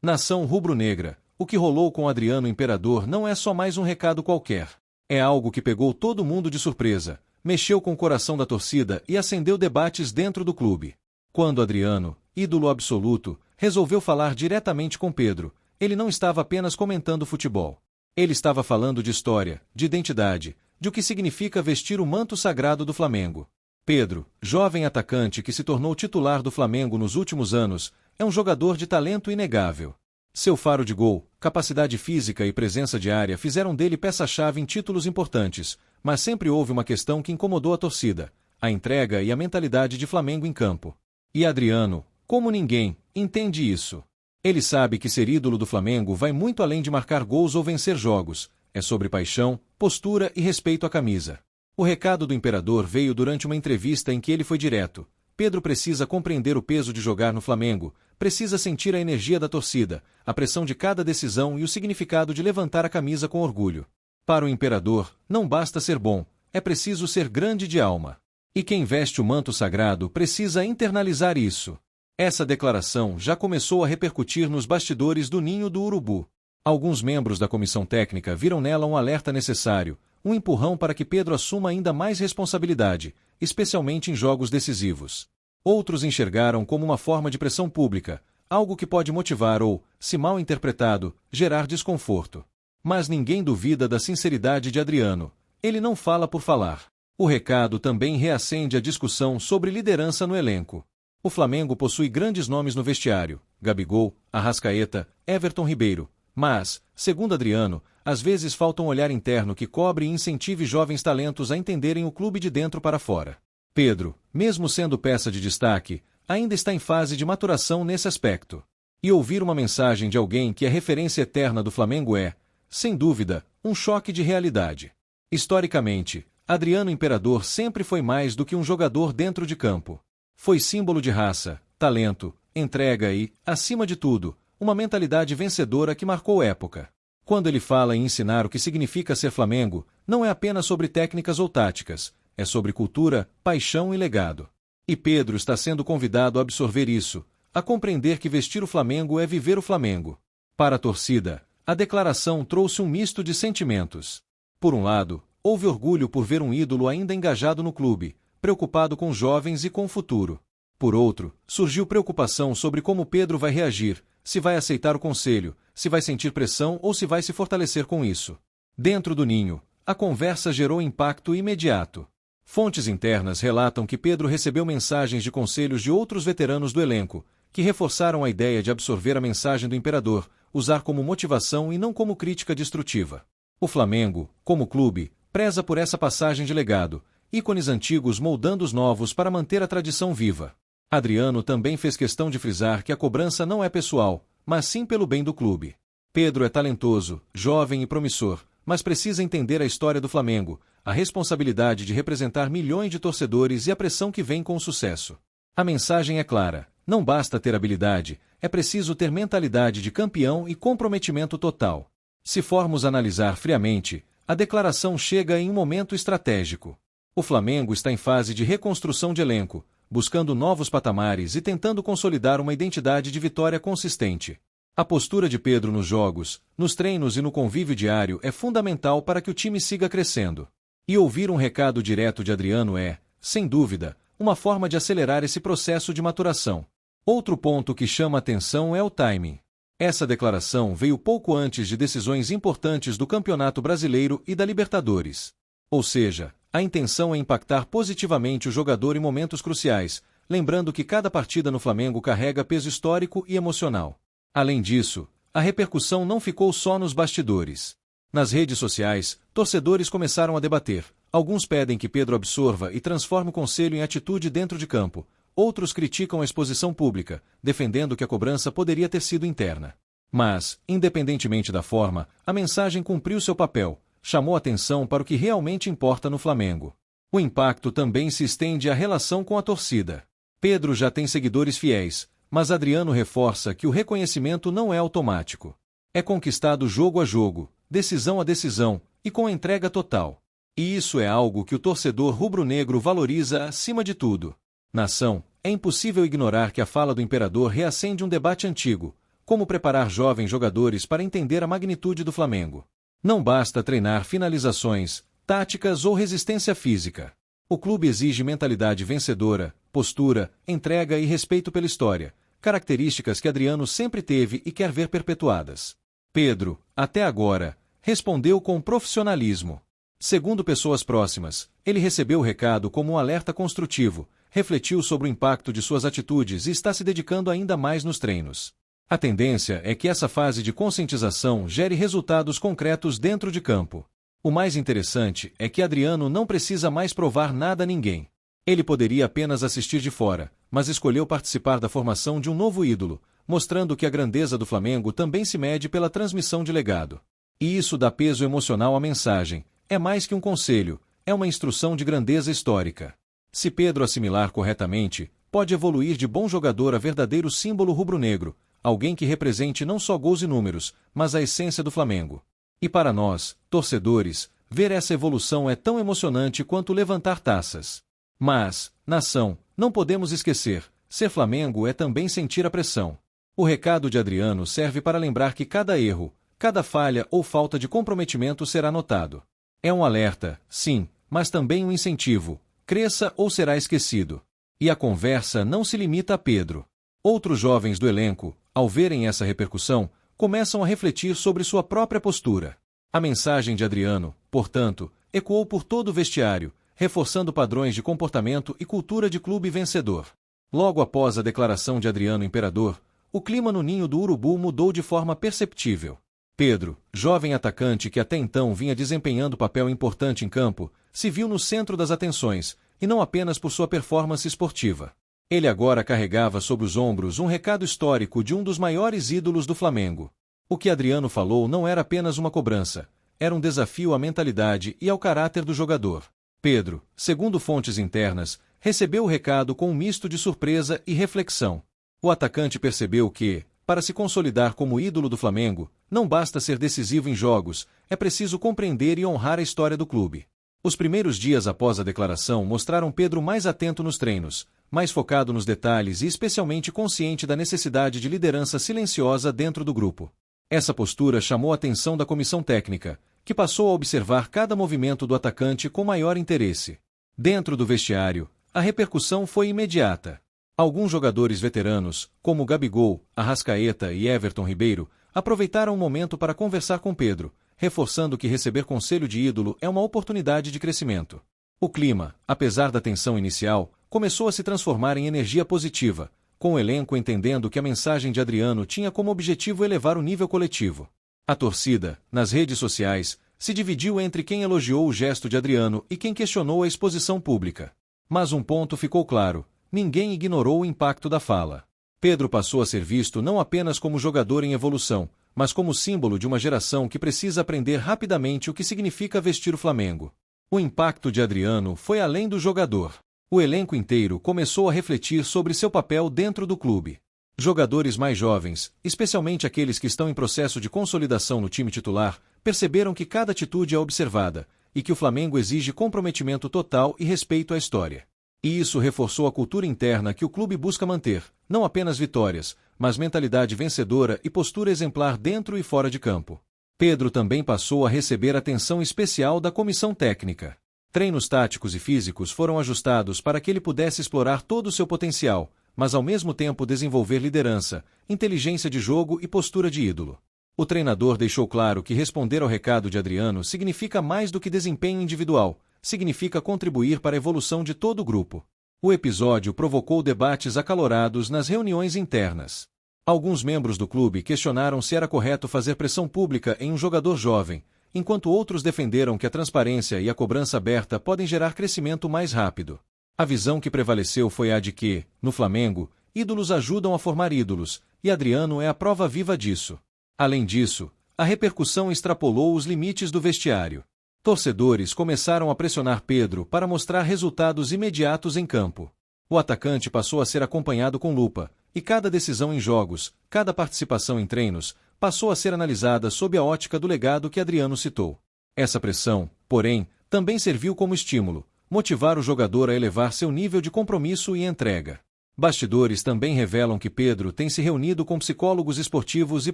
Nação rubro-negra, o que rolou com Adriano Imperador não é só mais um recado qualquer. É algo que pegou todo mundo de surpresa, mexeu com o coração da torcida e acendeu debates dentro do clube. Quando Adriano, ídolo absoluto, resolveu falar diretamente com Pedro, ele não estava apenas comentando futebol. Ele estava falando de história, de identidade, de o que significa vestir o manto sagrado do Flamengo. Pedro, jovem atacante que se tornou titular do Flamengo nos últimos anos, é um jogador de talento inegável. Seu faro de gol, capacidade física e presença de área fizeram dele peça-chave em títulos importantes, mas sempre houve uma questão que incomodou a torcida: a entrega e a mentalidade de Flamengo em campo. E Adriano, como ninguém, entende isso. Ele sabe que ser ídolo do Flamengo vai muito além de marcar gols ou vencer jogos, é sobre paixão, postura e respeito à camisa. O recado do Imperador veio durante uma entrevista em que ele foi direto: Pedro precisa compreender o peso de jogar no Flamengo, precisa sentir a energia da torcida, a pressão de cada decisão e o significado de levantar a camisa com orgulho. Para o Imperador, não basta ser bom, é preciso ser grande de alma. E quem veste o manto sagrado precisa internalizar isso. Essa declaração já começou a repercutir nos bastidores do Ninho do Urubu. Alguns membros da comissão técnica viram nela um alerta necessário, um empurrão para que Pedro assuma ainda mais responsabilidade, especialmente em jogos decisivos. Outros enxergaram como uma forma de pressão pública, algo que pode motivar ou, se mal interpretado, gerar desconforto. Mas ninguém duvida da sinceridade de Adriano. Ele não fala por falar. O recado também reacende a discussão sobre liderança no elenco. O Flamengo possui grandes nomes no vestiário: Gabigol, Arrascaeta, Everton Ribeiro. Mas, segundo Adriano, às vezes falta um olhar interno que cobre e incentive jovens talentos a entenderem o clube de dentro para fora. Pedro, mesmo sendo peça de destaque, ainda está em fase de maturação nesse aspecto. E ouvir uma mensagem de alguém que é referência eterna do Flamengo é, sem dúvida, um choque de realidade. Historicamente, Adriano Imperador sempre foi mais do que um jogador dentro de campo. Foi símbolo de raça, talento, entrega e, acima de tudo, uma mentalidade vencedora que marcou época. Quando ele fala em ensinar o que significa ser Flamengo, não é apenas sobre técnicas ou táticas, é sobre cultura, paixão e legado. E Pedro está sendo convidado a absorver isso, a compreender que vestir o Flamengo é viver o Flamengo. Para a torcida, a declaração trouxe um misto de sentimentos. Por um lado, houve orgulho por ver um ídolo ainda engajado no clube, preocupado com os jovens e com o futuro. Por outro, surgiu preocupação sobre como Pedro vai reagir, se vai aceitar o conselho, se vai sentir pressão ou se vai se fortalecer com isso. Dentro do Ninho, a conversa gerou impacto imediato. Fontes internas relatam que Pedro recebeu mensagens de conselhos de outros veteranos do elenco, que reforçaram a ideia de absorver a mensagem do Imperador, usar como motivação e não como crítica destrutiva. O Flamengo, como clube, preza por essa passagem de legado, ícones antigos moldando os novos para manter a tradição viva. Adriano também fez questão de frisar que a cobrança não é pessoal, mas sim pelo bem do clube. Pedro é talentoso, jovem e promissor, mas precisa entender a história do Flamengo, a responsabilidade de representar milhões de torcedores e a pressão que vem com o sucesso. A mensagem é clara: não basta ter habilidade, é preciso ter mentalidade de campeão e comprometimento total. Se formos analisar friamente, a declaração chega em um momento estratégico. O Flamengo está em fase de reconstrução de elenco, buscando novos patamares e tentando consolidar uma identidade de vitória consistente. A postura de Pedro nos jogos, nos treinos e no convívio diário é fundamental para que o time siga crescendo. E ouvir um recado direto de Adriano é, sem dúvida, uma forma de acelerar esse processo de maturação. Outro ponto que chama atenção é o timing. Essa declaração veio pouco antes de decisões importantes do Campeonato Brasileiro e da Libertadores. Ou seja, a intenção é impactar positivamente o jogador em momentos cruciais, lembrando que cada partida no Flamengo carrega peso histórico e emocional. Além disso, a repercussão não ficou só nos bastidores. Nas redes sociais, torcedores começaram a debater. Alguns pedem que Pedro absorva e transforme o conselho em atitude dentro de campo. Outros criticam a exposição pública, defendendo que a cobrança poderia ter sido interna. Mas, independentemente da forma, a mensagem cumpriu seu papel, chamou atenção para o que realmente importa no Flamengo. O impacto também se estende à relação com a torcida. Pedro já tem seguidores fiéis, mas Adriano reforça que o reconhecimento não é automático. É conquistado jogo a jogo, decisão a decisão, e com entrega total. E isso é algo que o torcedor rubro-negro valoriza acima de tudo. Nação, é impossível ignorar que a fala do Imperador reacende um debate antigo: como preparar jovens jogadores para entender a magnitude do Flamengo. Não basta treinar finalizações, táticas ou resistência física. O clube exige mentalidade vencedora, postura, entrega e respeito pela história, características que Adriano sempre teve e quer ver perpetuadas. Pedro, até agora, respondeu com profissionalismo. Segundo pessoas próximas, ele recebeu o recado como um alerta construtivo, refletiu sobre o impacto de suas atitudes e está se dedicando ainda mais nos treinos. A tendência é que essa fase de conscientização gere resultados concretos dentro de campo. O mais interessante é que Adriano não precisa mais provar nada a ninguém. Ele poderia apenas assistir de fora, mas escolheu participar da formação de um novo ídolo, mostrando que a grandeza do Flamengo também se mede pela transmissão de legado. E isso dá peso emocional à mensagem. É mais que um conselho, é uma instrução de grandeza histórica. Se Pedro assimilar corretamente, pode evoluir de bom jogador a verdadeiro símbolo rubro-negro, alguém que represente não só gols e números, mas a essência do Flamengo. E para nós, torcedores, ver essa evolução é tão emocionante quanto levantar taças. Mas, nação, não podemos esquecer, ser Flamengo é também sentir a pressão. O recado de Adriano serve para lembrar que cada erro, cada falha ou falta de comprometimento será notado. É um alerta, sim, mas também um incentivo. Cresça ou será esquecido. E a conversa não se limita a Pedro. Outros jovens do elenco, ao verem essa repercussão, começam a refletir sobre sua própria postura. A mensagem de Adriano, portanto, ecoou por todo o vestiário, reforçando padrões de comportamento e cultura de clube vencedor. Logo após a declaração de Adriano Imperador, o clima no ninho do Urubu mudou de forma perceptível. Pedro, jovem atacante que até então vinha desempenhando papel importante em campo, se viu no centro das atenções, e não apenas por sua performance esportiva. Ele agora carregava sobre os ombros um recado histórico de um dos maiores ídolos do Flamengo. O que Adriano falou não era apenas uma cobrança, era um desafio à mentalidade e ao caráter do jogador. Pedro, segundo fontes internas, recebeu o recado com um misto de surpresa e reflexão. O atacante percebeu que, para se consolidar como ídolo do Flamengo, não basta ser decisivo em jogos, é preciso compreender e honrar a história do clube. Os primeiros dias após a declaração mostraram Pedro mais atento nos treinos, mais focado nos detalhes e especialmente consciente da necessidade de liderança silenciosa dentro do grupo. Essa postura chamou a atenção da comissão técnica, que passou a observar cada movimento do atacante com maior interesse. Dentro do vestiário, a repercussão foi imediata. Alguns jogadores veteranos, como Gabigol, Arrascaeta e Everton Ribeiro, aproveitaram o momento para conversar com Pedro, reforçando que receber conselho de ídolo é uma oportunidade de crescimento. O clima, apesar da tensão inicial, começou a se transformar em energia positiva, com o elenco entendendo que a mensagem de Adriano tinha como objetivo elevar o nível coletivo. A torcida, nas redes sociais, se dividiu entre quem elogiou o gesto de Adriano e quem questionou a exposição pública. Mas um ponto ficou claro: ninguém ignorou o impacto da fala. Pedro passou a ser visto não apenas como jogador em evolução, mas como símbolo de uma geração que precisa aprender rapidamente o que significa vestir o Flamengo. O impacto de Adriano foi além do jogador. O elenco inteiro começou a refletir sobre seu papel dentro do clube. Jogadores mais jovens, especialmente aqueles que estão em processo de consolidação no time titular, perceberam que cada atitude é observada, e que o Flamengo exige comprometimento total e respeito à história. E isso reforçou a cultura interna que o clube busca manter, não apenas vitórias, mas mentalidade vencedora e postura exemplar dentro e fora de campo. Pedro também passou a receber atenção especial da comissão técnica. Treinos táticos e físicos foram ajustados para que ele pudesse explorar todo o seu potencial, mas ao mesmo tempo desenvolver liderança, inteligência de jogo e postura de ídolo. O treinador deixou claro que responder ao recado de Adriano significa mais do que desempenho individual, significa contribuir para a evolução de todo o grupo. O episódio provocou debates acalorados nas reuniões internas. Alguns membros do clube questionaram se era correto fazer pressão pública em um jogador jovem, enquanto outros defenderam que a transparência e a cobrança aberta podem gerar crescimento mais rápido. A visão que prevaleceu foi a de que, no Flamengo, ídolos ajudam a formar ídolos, e Adriano é a prova viva disso. Além disso, a repercussão extrapolou os limites do vestiário. Torcedores começaram a pressionar Pedro para mostrar resultados imediatos em campo. O atacante passou a ser acompanhado com lupa, e cada decisão em jogos, cada participação em treinos, passou a ser analisada sob a ótica do legado que Adriano citou. Essa pressão, porém, também serviu como estímulo, motivar o jogador a elevar seu nível de compromisso e entrega. Bastidores também revelam que Pedro tem se reunido com psicólogos esportivos e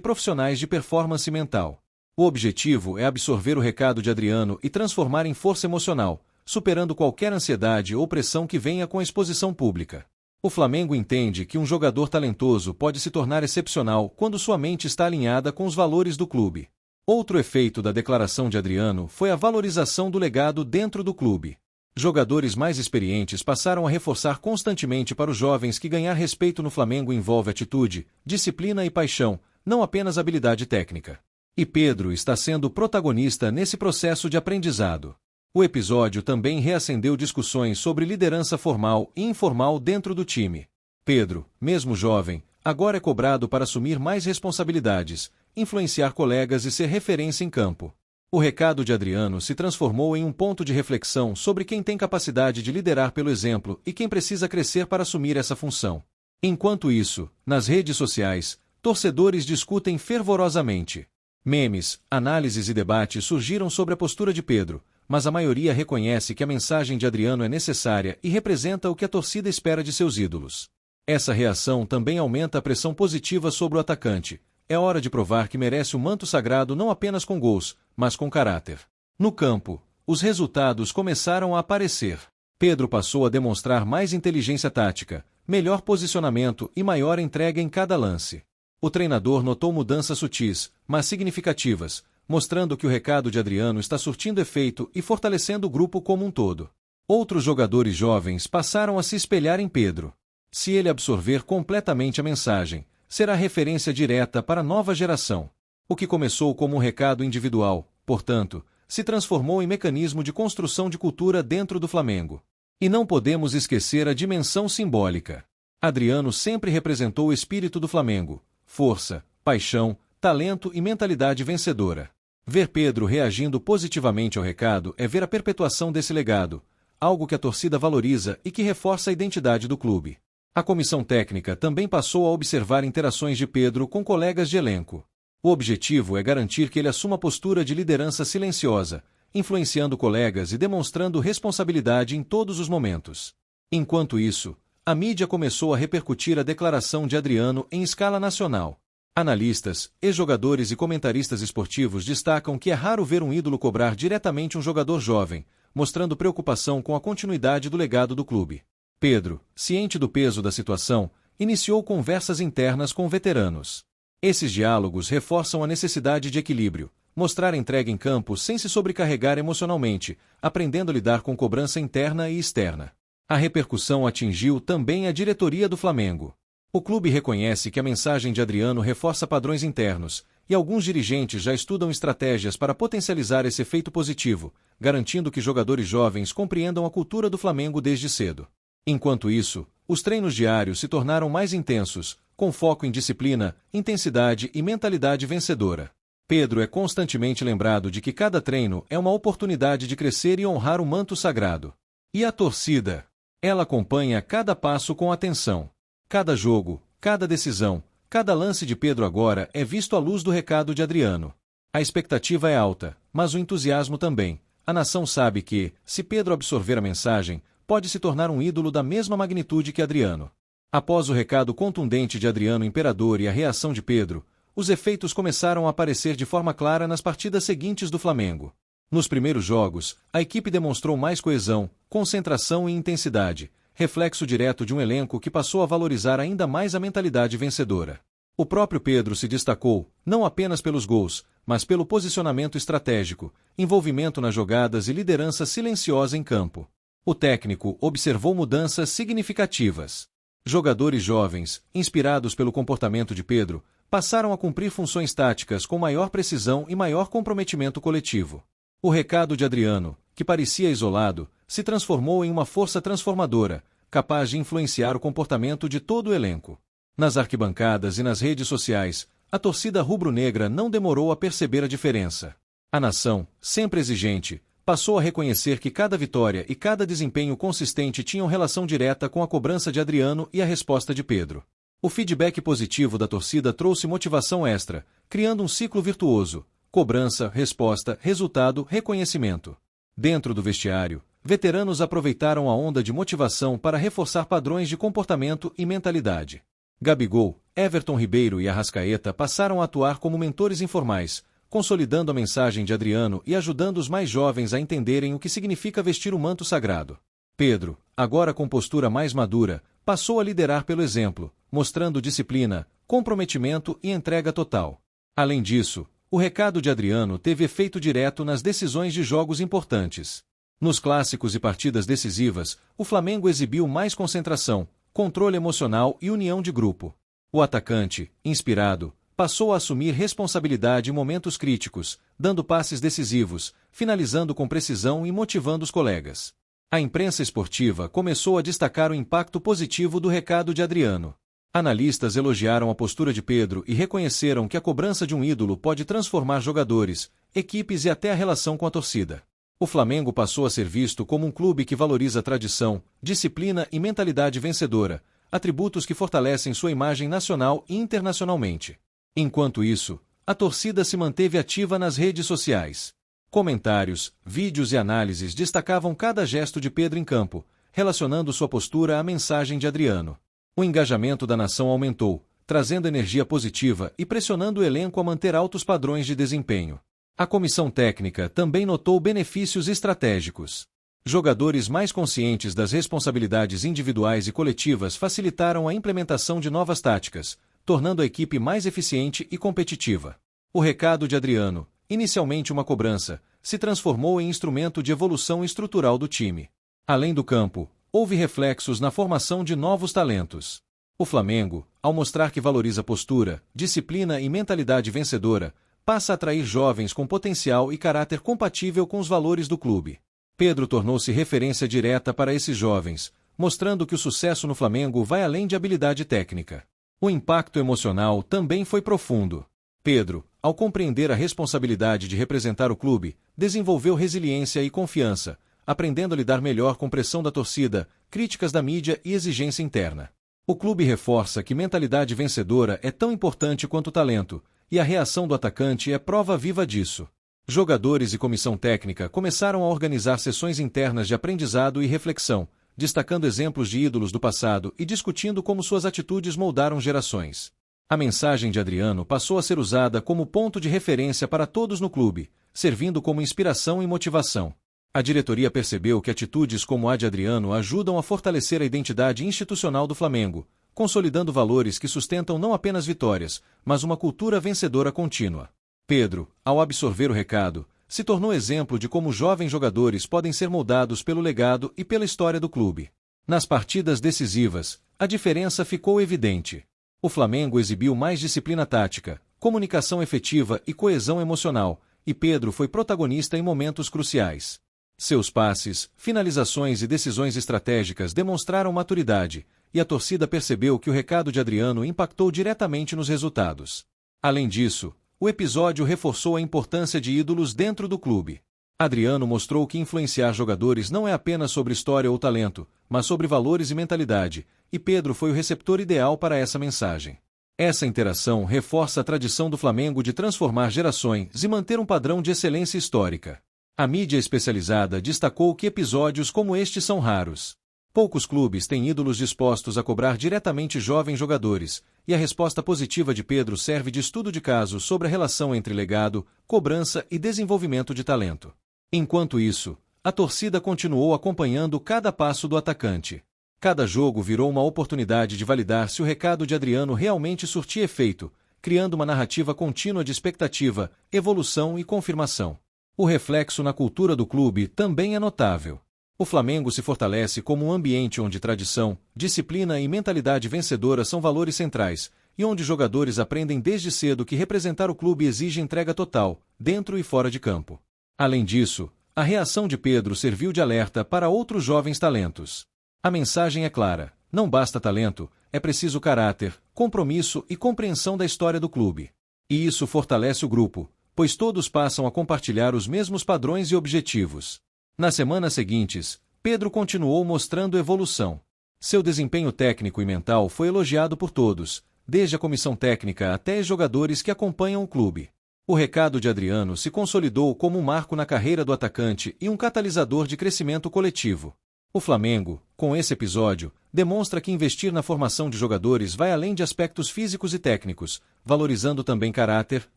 profissionais de performance mental. O objetivo é absorver o recado de Adriano e transformar em força emocional, superando qualquer ansiedade ou pressão que venha com a exposição pública. O Flamengo entende que um jogador talentoso pode se tornar excepcional quando sua mente está alinhada com os valores do clube. Outro efeito da declaração de Adriano foi a valorização do legado dentro do clube. Jogadores mais experientes passaram a reforçar constantemente para os jovens que ganhar respeito no Flamengo envolve atitude, disciplina e paixão, não apenas habilidade técnica. E Pedro está sendo protagonista nesse processo de aprendizado. O episódio também reacendeu discussões sobre liderança formal e informal dentro do time. Pedro, mesmo jovem, agora é cobrado para assumir mais responsabilidades, influenciar colegas e ser referência em campo. O recado de Adriano se transformou em um ponto de reflexão sobre quem tem capacidade de liderar pelo exemplo e quem precisa crescer para assumir essa função. Enquanto isso, nas redes sociais, torcedores discutem fervorosamente. Memes, análises e debates surgiram sobre a postura de Pedro, mas a maioria reconhece que a mensagem de Adriano é necessária e representa o que a torcida espera de seus ídolos. Essa reação também aumenta a pressão positiva sobre o atacante. É hora de provar que merece o manto sagrado não apenas com gols, mas com caráter. No campo, os resultados começaram a aparecer. Pedro passou a demonstrar mais inteligência tática, melhor posicionamento e maior entrega em cada lance. O treinador notou mudanças sutis, mas significativas, mostrando que o recado de Adriano está surtindo efeito e fortalecendo o grupo como um todo. Outros jogadores jovens passaram a se espelhar em Pedro. Se ele absorver completamente a mensagem, será referência direta para a nova geração. O que começou como um recado individual, portanto, se transformou em mecanismo de construção de cultura dentro do Flamengo. E não podemos esquecer a dimensão simbólica. Adriano sempre representou o espírito do Flamengo: força, paixão, talento e mentalidade vencedora. Ver Pedro reagindo positivamente ao recado é ver a perpetuação desse legado, algo que a torcida valoriza e que reforça a identidade do clube. A comissão técnica também passou a observar interações de Pedro com colegas de elenco. O objetivo é garantir que ele assuma a postura de liderança silenciosa, influenciando colegas e demonstrando responsabilidade em todos os momentos. Enquanto isso, a mídia começou a repercutir a declaração de Adriano em escala nacional. Analistas, ex-jogadores e comentaristas esportivos destacam que é raro ver um ídolo cobrar diretamente um jogador jovem, mostrando preocupação com a continuidade do legado do clube. Pedro, ciente do peso da situação, iniciou conversas internas com veteranos. Esses diálogos reforçam a necessidade de equilíbrio, mostrar entrega em campo sem se sobrecarregar emocionalmente, aprendendo a lidar com cobrança interna e externa. A repercussão atingiu também a diretoria do Flamengo. O clube reconhece que a mensagem de Adriano reforça padrões internos, e alguns dirigentes já estudam estratégias para potencializar esse efeito positivo, garantindo que jogadores jovens compreendam a cultura do Flamengo desde cedo. Enquanto isso, os treinos diários se tornaram mais intensos, com foco em disciplina, intensidade e mentalidade vencedora. Pedro é constantemente lembrado de que cada treino é uma oportunidade de crescer e honrar o manto sagrado. E a torcida? Ela acompanha cada passo com atenção. Cada jogo, cada decisão, cada lance de Pedro agora é visto à luz do recado de Adriano. A expectativa é alta, mas o entusiasmo também. A nação sabe que, se Pedro absorver a mensagem, pode se tornar um ídolo da mesma magnitude que Adriano. Após o recado contundente de Adriano Imperador e a reação de Pedro, os efeitos começaram a aparecer de forma clara nas partidas seguintes do Flamengo. Nos primeiros jogos, a equipe demonstrou mais coesão, concentração e intensidade, reflexo direto de um elenco que passou a valorizar ainda mais a mentalidade vencedora. O próprio Pedro se destacou, não apenas pelos gols, mas pelo posicionamento estratégico, envolvimento nas jogadas e liderança silenciosa em campo. O técnico observou mudanças significativas. Jogadores jovens, inspirados pelo comportamento de Pedro, passaram a cumprir funções táticas com maior precisão e maior comprometimento coletivo. O recado de Adriano, que parecia isolado, se transformou em uma força transformadora, capaz de influenciar o comportamento de todo o elenco. Nas arquibancadas e nas redes sociais, a torcida rubro-negra não demorou a perceber a diferença. A nação, sempre exigente, passou a reconhecer que cada vitória e cada desempenho consistente tinham relação direta com a cobrança de Adriano e a resposta de Pedro. O feedback positivo da torcida trouxe motivação extra, criando um ciclo virtuoso: cobrança, resposta, resultado, reconhecimento. Dentro do vestiário, Veteranos aproveitaram a onda de motivação para reforçar padrões de comportamento e mentalidade. Gabigol, Everton Ribeiro e Arrascaeta passaram a atuar como mentores informais, consolidando a mensagem de Adriano e ajudando os mais jovens a entenderem o que significa vestir o manto sagrado. Pedro, agora com postura mais madura, passou a liderar pelo exemplo, mostrando disciplina, comprometimento e entrega total. Além disso, o recado de Adriano teve efeito direto nas decisões de jogos importantes. Nos clássicos e partidas decisivas, o Flamengo exibiu mais concentração, controle emocional e união de grupo. O atacante, inspirado, passou a assumir responsabilidade em momentos críticos, dando passes decisivos, finalizando com precisão e motivando os colegas. A imprensa esportiva começou a destacar o impacto positivo do recado de Adriano. Analistas elogiaram a postura de Pedro e reconheceram que a cobrança de um ídolo pode transformar jogadores, equipes e até a relação com a torcida. O Flamengo passou a ser visto como um clube que valoriza tradição, disciplina e mentalidade vencedora, atributos que fortalecem sua imagem nacional e internacionalmente. Enquanto isso, a torcida se manteve ativa nas redes sociais. Comentários, vídeos e análises destacavam cada gesto de Pedro em campo, relacionando sua postura à mensagem de Adriano. O engajamento da nação aumentou, trazendo energia positiva e pressionando o elenco a manter altos padrões de desempenho. A comissão técnica também notou benefícios estratégicos. Jogadores mais conscientes das responsabilidades individuais e coletivas facilitaram a implementação de novas táticas, tornando a equipe mais eficiente e competitiva. O recado de Adriano, inicialmente uma cobrança, se transformou em instrumento de evolução estrutural do time. Além do campo, houve reflexos na formação de novos talentos. O Flamengo, ao mostrar que valoriza postura, disciplina e mentalidade vencedora, passa a atrair jovens com potencial e caráter compatível com os valores do clube. Pedro tornou-se referência direta para esses jovens, mostrando que o sucesso no Flamengo vai além de habilidade técnica. O impacto emocional também foi profundo. Pedro, ao compreender a responsabilidade de representar o clube, desenvolveu resiliência e confiança, aprendendo a lidar melhor com pressão da torcida, críticas da mídia e exigência interna. O clube reforça que mentalidade vencedora é tão importante quanto o talento, e a reação do atacante é prova viva disso. Jogadores e comissão técnica começaram a organizar sessões internas de aprendizado e reflexão, destacando exemplos de ídolos do passado e discutindo como suas atitudes moldaram gerações. A mensagem de Adriano passou a ser usada como ponto de referência para todos no clube, servindo como inspiração e motivação. A diretoria percebeu que atitudes como a de Adriano ajudam a fortalecer a identidade institucional do Flamengo, consolidando valores que sustentam não apenas vitórias, mas uma cultura vencedora contínua. Pedro, ao absorver o recado, se tornou exemplo de como jovens jogadores podem ser moldados pelo legado e pela história do clube. Nas partidas decisivas, a diferença ficou evidente. O Flamengo exibiu mais disciplina tática, comunicação efetiva e coesão emocional, e Pedro foi protagonista em momentos cruciais. Seus passes, finalizações e decisões estratégicas demonstraram maturidade, e a torcida percebeu que o recado de Adriano impactou diretamente nos resultados. Além disso, o episódio reforçou a importância de ídolos dentro do clube. Adriano mostrou que influenciar jogadores não é apenas sobre história ou talento, mas sobre valores e mentalidade, e Pedro foi o receptor ideal para essa mensagem. Essa interação reforça a tradição do Flamengo de transformar gerações e manter um padrão de excelência histórica. A mídia especializada destacou que episódios como este são raros. Poucos clubes têm ídolos dispostos a cobrar diretamente jovens jogadores, e a resposta positiva de Pedro serve de estudo de caso sobre a relação entre legado, cobrança e desenvolvimento de talento. Enquanto isso, a torcida continuou acompanhando cada passo do atacante. Cada jogo virou uma oportunidade de validar se o recado de Adriano realmente surtia efeito, criando uma narrativa contínua de expectativa, evolução e confirmação. O reflexo na cultura do clube também é notável. O Flamengo se fortalece como um ambiente onde tradição, disciplina e mentalidade vencedora são valores centrais, e onde jogadores aprendem desde cedo que representar o clube exige entrega total, dentro e fora de campo. Além disso, a reação de Pedro serviu de alerta para outros jovens talentos. A mensagem é clara: não basta talento, é preciso caráter, compromisso e compreensão da história do clube. E isso fortalece o grupo, pois todos passam a compartilhar os mesmos padrões e objetivos. Nas semanas seguintes, Pedro continuou mostrando evolução. Seu desempenho técnico e mental foi elogiado por todos, desde a comissão técnica até os jogadores que acompanham o clube. O recado de Adriano se consolidou como um marco na carreira do atacante e um catalisador de crescimento coletivo. O Flamengo, com esse episódio, demonstra que investir na formação de jogadores vai além de aspectos físicos e técnicos, valorizando também caráter,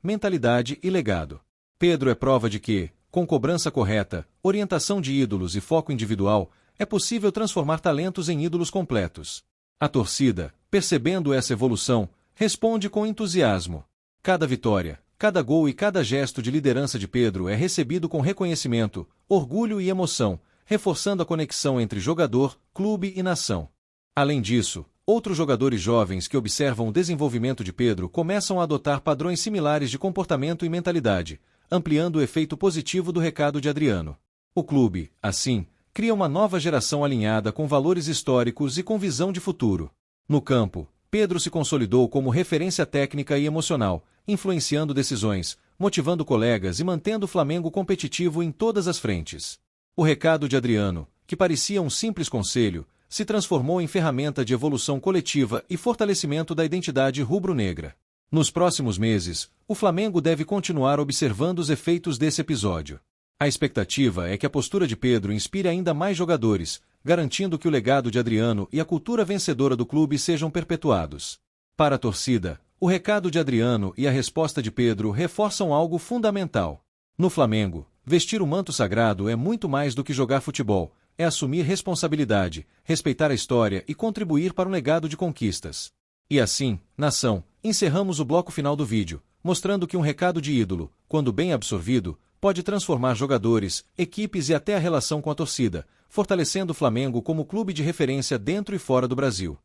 mentalidade e legado. Pedro é prova de que, com cobrança correta, orientação de ídolos e foco individual, é possível transformar talentos em ídolos completos. A torcida, percebendo essa evolução, responde com entusiasmo. Cada vitória, cada gol e cada gesto de liderança de Pedro é recebido com reconhecimento, orgulho e emoção, reforçando a conexão entre jogador, clube e nação. Além disso, outros jogadores jovens que observam o desenvolvimento de Pedro começam a adotar padrões similares de comportamento e mentalidade, ampliando o efeito positivo do recado de Adriano. O clube, assim, cria uma nova geração alinhada com valores históricos e com visão de futuro. No campo, Pedro se consolidou como referência técnica e emocional, influenciando decisões, motivando colegas e mantendo o Flamengo competitivo em todas as frentes. O recado de Adriano, que parecia um simples conselho, se transformou em ferramenta de evolução coletiva e fortalecimento da identidade rubro-negra. Nos próximos meses, o Flamengo deve continuar observando os efeitos desse episódio. A expectativa é que a postura de Pedro inspire ainda mais jogadores, garantindo que o legado de Adriano e a cultura vencedora do clube sejam perpetuados. Para a torcida, o recado de Adriano e a resposta de Pedro reforçam algo fundamental. No Flamengo, vestir o manto sagrado é muito mais do que jogar futebol, é assumir responsabilidade, respeitar a história e contribuir para um legado de conquistas. E assim, nação, encerramos o bloco final do vídeo, mostrando que um recado de ídolo, quando bem absorvido, pode transformar jogadores, equipes e até a relação com a torcida, fortalecendo o Flamengo como clube de referência dentro e fora do Brasil.